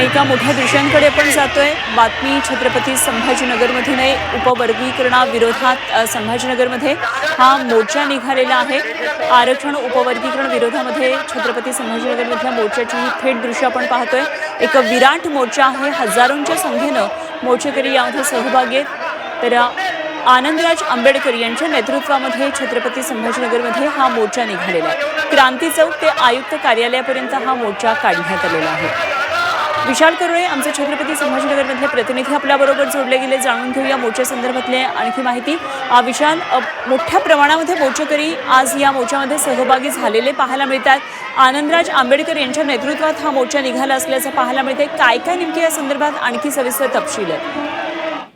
आणि एका मोठ्या दृश्यांकडे आपण जातोय। बातमी छत्रपती संभाजीनगरमधून उपवर्गीकरणाविरोधात संभाजीनगरमध्ये हा मोर्चा निघालेला आहे। आरक्षण उपवर्गीकरण विरोधामध्ये छत्रपती संभाजीनगरमधल्या मोर्चाची ही थेट दृश्य आपण पाहतोय। एक विराट मोर्चा आहे, हजारोंच्या संख्येने मोर्चेकरी यामध्ये सहभागी आहेत। तर आनंदराज आंबेडकर यांच्या नेतृत्वामध्ये छत्रपती संभाजीनगरमध्ये हा मोर्चा निघालेला आहे। क्रांती चौक ते आयुक्त कार्यालयापर्यंत हा मोर्चा काढण्यात आलेला आहे। विशाल करोळे आमचे छत्रपती संभाजीनगरमधले प्रतिनिधी आपल्याबरोबर जोडले गेले, जाणून घेऊया मोर्चा संदर्भातली आणखी माहिती। विशाल, मोठ्या प्रमाणामध्ये मोर्चेकरी आज या मोर्चामध्ये सहभागी झालेले पाहायला मिळतात। आनंदराज आंबेडकर यांच्या नेतृत्वात हा मोर्चा निघाला असल्याचं पाहायला मिळते। काय काय नेमके या संदर्भात आणखी सविस्तर तपशील आहे?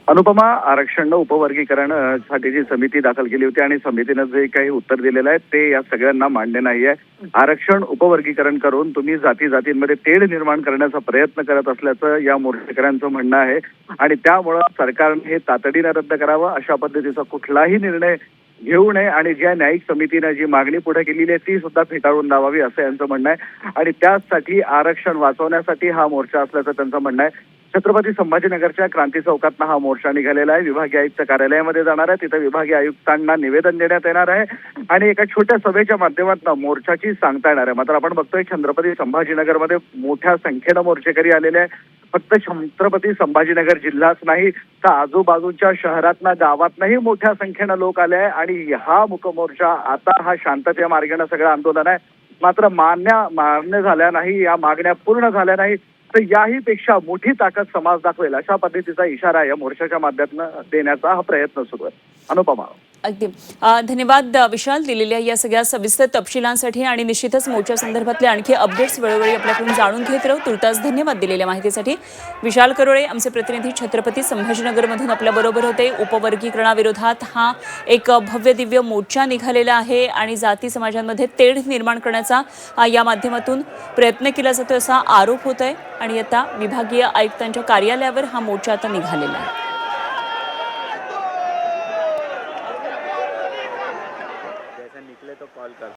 अनुपमा, आरक्षण उपवर्गीकरण साठी जी समिती दाखल केली होती आणि समितीने जे काही उत्तर दिलेलं आहे ते या सगळ्यांना मान्य नाहीये। आरक्षण उपवर्गीकरण करून तुम्ही जातींमध्ये तेढ निर्माण करण्याचा प्रयत्न करत असल्याचं या मोर्चेकऱ्यांचं म्हणणं आहे आणि त्यामुळे सरकारने हे तातडीने रद्द करावं, अशा पद्धतीचा कुठलाही निर्णय घेऊ नये आणि ज्या न्यायिक समितीने जी मागणी पुढे केलेली आहे ती सुद्धा फेटाळून लावावी असं यांचं म्हणणं आहे आणि त्यासाठी आरक्षण वाचवण्यासाठी हा मोर्चा असल्याचं त्यांचं म्हणणं आहे। छत्रपती संभाजीनगरच्या क्रांती चौकातनं हा मोर्चा निघालेला आहे। विभागीय आयुक्त कार्यालयामध्ये जाणार आहे, तिथे विभागीय आयुक्तांना निवेदन देण्यात येणार आहे आणि एका छोट्या सभेच्या माध्यमातून मोर्चाची सांगता येणार आहे। मात्र आपण बघतोय छत्रपती संभाजीनगरमध्ये मोठ्या संख्येनं मोर्चेकरी आलेले आहे। फक्त छत्रपती संभाजीनगर जिल्हाच नाही तर आजूबाजूच्या शहरातनं गावातनंही मोठ्या संख्येनं लोक आले आहे आणि हा मूकमोर्चा आता हा शांततेच्या मार्गाने सगळं आंदोलन आहे। मात्र मान्य झाल्या नाही, या मागण्या पूर्ण झाल्या नाही तर याही पेक्षा मोठी ताकद समाज दाखवेल अशा पद्धतीचा इशारा या मोर्चाच्या माध्यमातून देण्याचा हा प्रयत्न सुरू आहे। अनुपमा, अगदी धन्यवाद विशाल, दिलेल्या या सगळ्या सविस्तर तपशिलांसाठी आणि निश्चितच मोर्चा संदर्भातले आणखी अपडेट्स वेळोवेळी आपल्याकडून जाणून घेत राहू। तुर्तास धन्यवाद दिलेल्या माहितीसाठी। विशाल करोळे आमचे प्रतिनिधी छत्रपती संभाजीनगरमधून आपल्याबरोबर होते। उपवर्गीकरणाविरोधात हा एक भव्य दिव्य मोर्चा निघालेला आहे आणि जाती समाजांमध्ये तेढ निर्माण करण्याचा या माध्यमातून प्रयत्न केला जातो असा आरोप होत आहे आणि आता विभागीय आयुक्तांच्या कार्यालयावर हा मोर्चा आता निघालेला आहे। निकले तो कॉल कर।